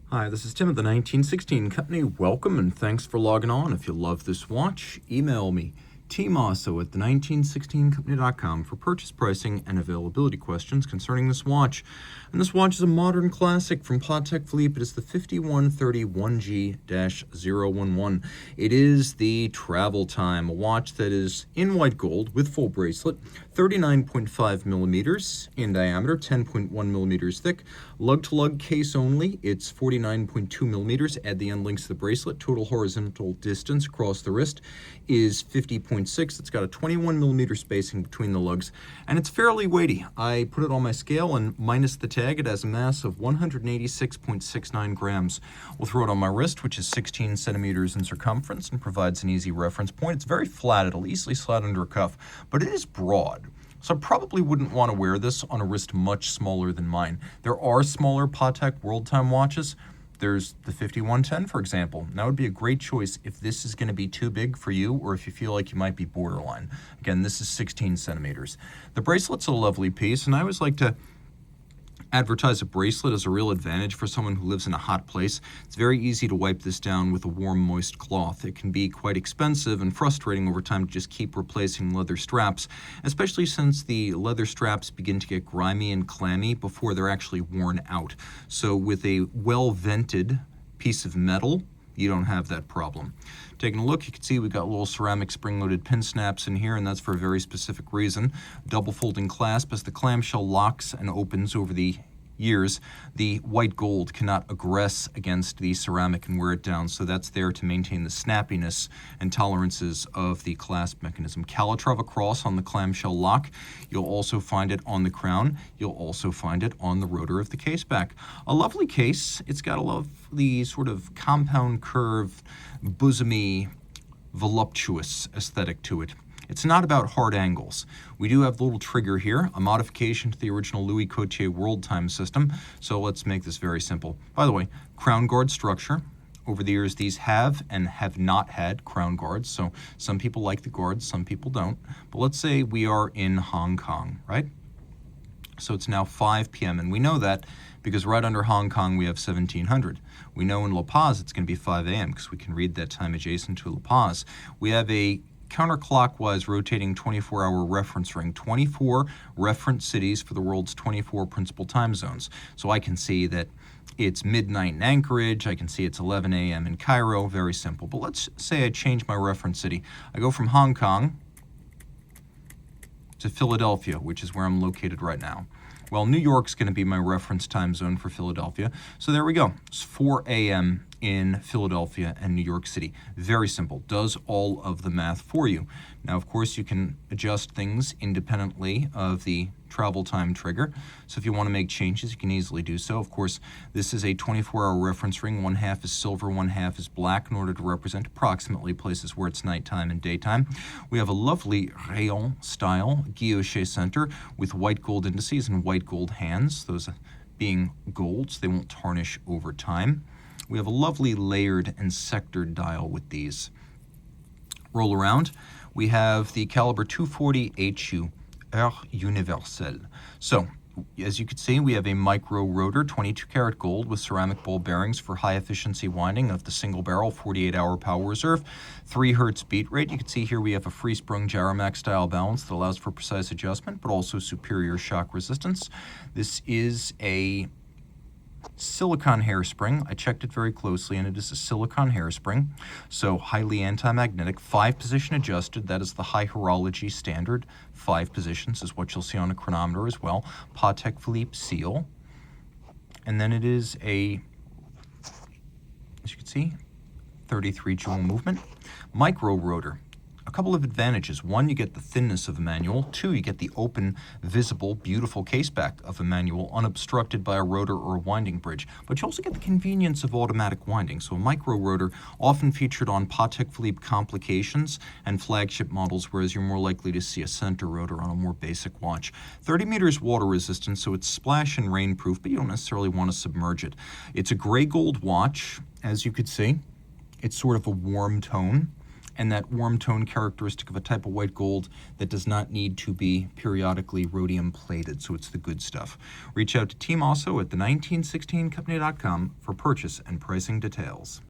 Hi, this is Tim at the 1916 Company. Welcome and thanks for logging on. If you love this watch, email me, Team Mosso at the1916company.com for purchase pricing and availability questions concerning this watch. And this watch is a modern classic from Patek Philippe. It is the 5130 1G-011. It is the Travel Time, a watch that is in white gold with full bracelet, 39.5 millimeters in diameter, 10.1 millimeters thick, lug-to-lug case only. It's 49.2 millimeters. Add the end links to the bracelet. Total horizontal distance across the wrist is 50.6. It's got a 21 millimeter spacing between the lugs, and it's fairly weighty. I put it on my scale, and minus the tag, it has a mass of 186.69 grams. We'll throw it on my wrist, which is 16 centimeters in circumference, and provides an easy reference point. It's very flat. It'll easily slide under a cuff, but it is broad. So I probably wouldn't want to wear this on a wrist much smaller than mine. There are smaller Patek World Time watches. There's the 5110, for example. And that would be a great choice if this is going to be too big for you or if you feel like you might be borderline. Again, this is 16 centimeters. The bracelet's a lovely piece, and I always like to advertise a bracelet as a real advantage for someone who lives in a hot place. It's very easy to wipe this down with a warm, moist cloth. It can be quite expensive and frustrating over time to just keep replacing leather straps, especially since the leather straps begin to get grimy and clammy before they're actually worn out. So with a well-vented piece of metal, you don't have that problem. Taking a look, you can see we've got little ceramic spring-loaded pin snaps in here, and that's for a very specific reason. Double folding clasp. As the clamshell locks and opens over the years, the white gold cannot aggress against the ceramic and wear it down, so that's there to maintain the snappiness and tolerances of the clasp mechanism. Calatrava cross on the clamshell lock. You'll also find it on the crown. You'll also find it on the rotor of the case back. A lovely case. It's got a lovely sort of compound curve, bosomy, voluptuous aesthetic to it. It's not about hard angles. We do have the little trigger here, a modification to the original Louis Coutier World Time system, so let's make this very simple. By the way, crown guard structure. Over the years, these have and have not had crown guards, so some people like the guards, some people don't. But let's say we are in Hong Kong, right? So it's now 5 p.m., and we know that because right under Hong Kong we have 1700. We know in La Paz it's going to be 5 a.m. because we can read that time adjacent to La Paz. We have a counterclockwise rotating 24-hour reference ring, 24 reference cities for the world's 24 principal time zones. So I can see that it's midnight in Anchorage, I can see it's 11 a.m. in Cairo, very simple. But let's say I change my reference city. I go from Hong Kong to Philadelphia, which is where I'm located right now. Well, New York's going to be my reference time zone for Philadelphia. So there we go. It's 4 a.m. in Philadelphia and New York City. Very simple. Does all of the math for you. Now, of course, you can adjust things independently of the travel time trigger. So if you want to make changes, you can easily do so. Of course, this is a 24-hour reference ring. One half is silver, one half is black in order to represent approximately places where it's nighttime and daytime. We have a lovely rayon style guilloché center with white gold indices and white gold hands. Those being golds, they won't tarnish over time. We have a lovely layered and sectored dial with these. Roll around. We have the caliber 240 HU Heure Universelle. So, as you can see, we have a micro rotor, 22 karat gold with ceramic ball bearings for high efficiency winding of the single barrel 48-hour power reserve, 3 hertz beat rate. You can see here we have a free sprung Gyromax style balance that allows for precise adjustment, but also superior shock resistance. This is a silicon hairspring. I checked it very closely, and it is a silicon hairspring, so highly anti-magnetic, 5-position adjusted. That is the high horology standard. 5 positions is what you'll see on a chronometer as well. Patek Philippe seal. And then it is a, as you can see, 33 jewel movement. Micro rotor. A couple of advantages. 1, you get the thinness of a manual. 2, you get the open, visible, beautiful caseback of a manual unobstructed by a rotor or a winding bridge. But you also get the convenience of automatic winding. So a micro rotor often featured on Patek Philippe complications and flagship models, whereas you're more likely to see a center rotor on a more basic watch. 30 meters water resistant, so it's splash and rain proof, but you don't necessarily want to submerge it. It's a gray gold watch, as you could see. It's sort of a warm tone. and that warm tone characteristic of a type of white gold that does not need to be periodically rhodium plated, so it's the good stuff. Reach out to Team Mosso at the 1916company.com for purchase and pricing details.